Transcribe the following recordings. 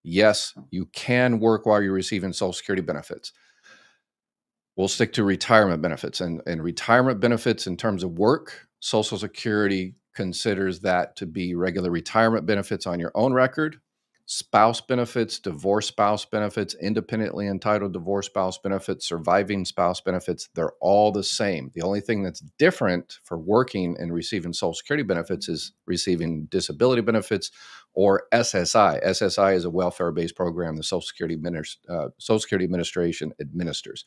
Yes, you can work while you're receiving Social Security benefits. We'll stick to retirement benefits, and retirement benefits in terms of work, Social Security considers that to be regular retirement benefits on your own record. Spouse benefits, divorce spouse benefits, independently entitled divorce spouse benefits, surviving spouse benefits, they're all the same. The only thing that's different for working and receiving Social Security benefits is receiving disability benefits or SSI. SSI is a welfare-based program the Social Security Administration administers.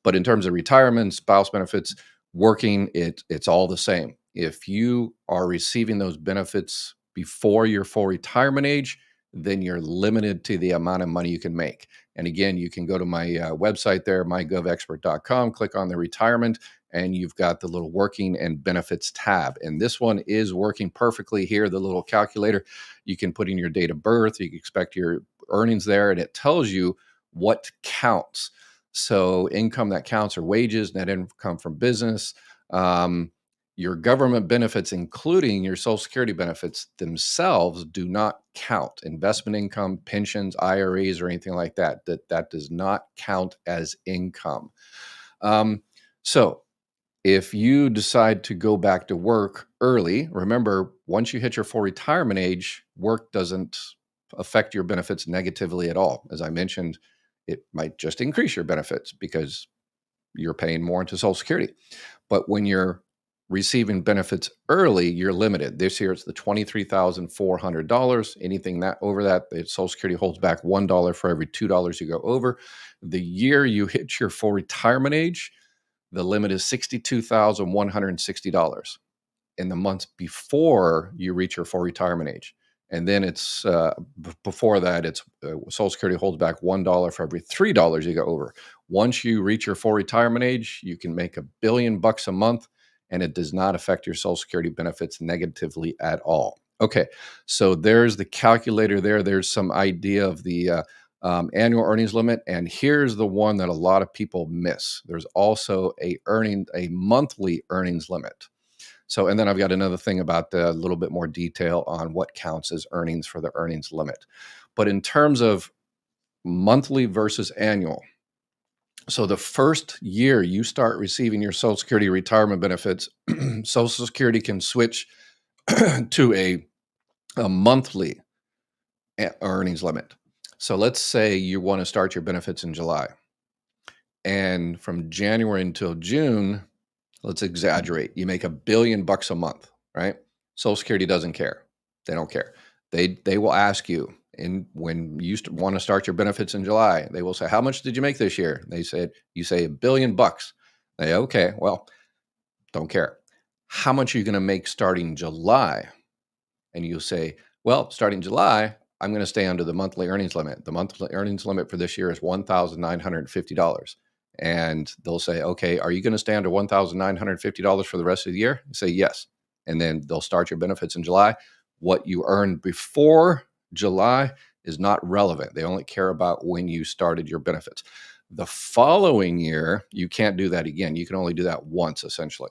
But in terms of retirement, spouse benefits, working, it's all the same. If you are receiving those benefits before your full retirement age, then you're limited to the amount of money you can make. And again, you can go to my website there, mygovexpert.com, click on the retirement, and you've got the little working and benefits tab. And this one is working perfectly here, the little calculator. You can put in your date of birth, you can expect your earnings there, and it tells you what counts. So income that counts are wages, net income from business, your government benefits, including your Social Security benefits themselves, do not count. Investment income, pensions, IRAs, or anything like that, that does not count as income. So if you decide to go back to work early, remember, once you hit your full retirement age, work doesn't affect your benefits negatively at all. As I mentioned, it might just increase your benefits because you're paying more into Social Security. But when you're receiving benefits early, you're limited. This year, it's the $23,400. Anything that over that, Social Security holds back $1 for every $2 you go over. The year you hit your full retirement age, the limit is $62,160 in the months before you reach your full retirement age. And then it's before that, it's Social Security holds back $1 for every $3 you go over. Once you reach your full retirement age, you can make $1 billion a month, and it does not affect your Social Security benefits negatively at all. Okay, so there's the calculator there. There's some idea of the annual earnings limit, and here's the one that a lot of people miss. There's also a monthly earnings limit. So, and then I've got another thing about a little bit more detail on what counts as earnings for the earnings limit. But in terms of monthly versus annual, so the first year you start receiving your Social Security retirement benefits, Social Security can switch to a monthly earnings limit. So let's say you want to start your benefits in July. And from January until June, let's exaggerate, you make $1 billion a month, right? Social Security doesn't care. They don't care. They will ask you, and when you want to start your benefits in July, they will say, how much did you make this year? They said, you say $1 billion. They say, okay, well, don't care. How much are you going to make starting July? And you say, well, starting July, I'm going to stay under the monthly earnings limit. The monthly earnings limit for this year is $1,950. And they'll say, okay, are you going to stay under $1,950 for the rest of the year? You say, yes. And then they'll start your benefits in July. What you earned before July is not relevant. They only care about when you started your benefits. The following year, you can't do that again. You can only do that once, essentially.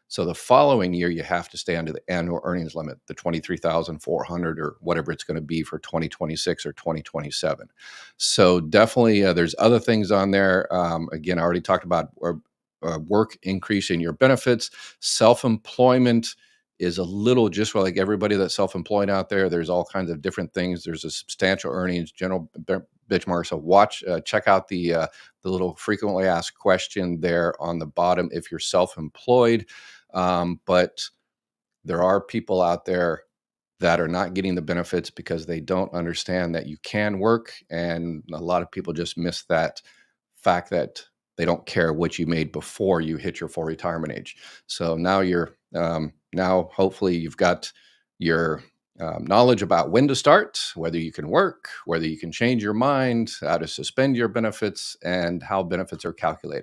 So the following year, you have to stay under the annual earnings limit, the $23,400 or whatever it's going to be for 2026 or 2027. So definitely, there's other things on there. Again, I already talked about work increasing your benefits. Self-employment is a little just like everybody that's self-employed out there. There's all kinds of different things. There's a substantial earnings, general benchmark. So check out the little frequently asked question there on the bottom if you're self-employed. But there are people out there that are not getting the benefits because they don't understand that you can work. And a lot of people just miss that fact that they don't care what you made before you hit your full retirement age. So now now hopefully you've got your knowledge about when to start, whether you can work, whether you can change your mind, how to suspend your benefits, and how benefits are calculated.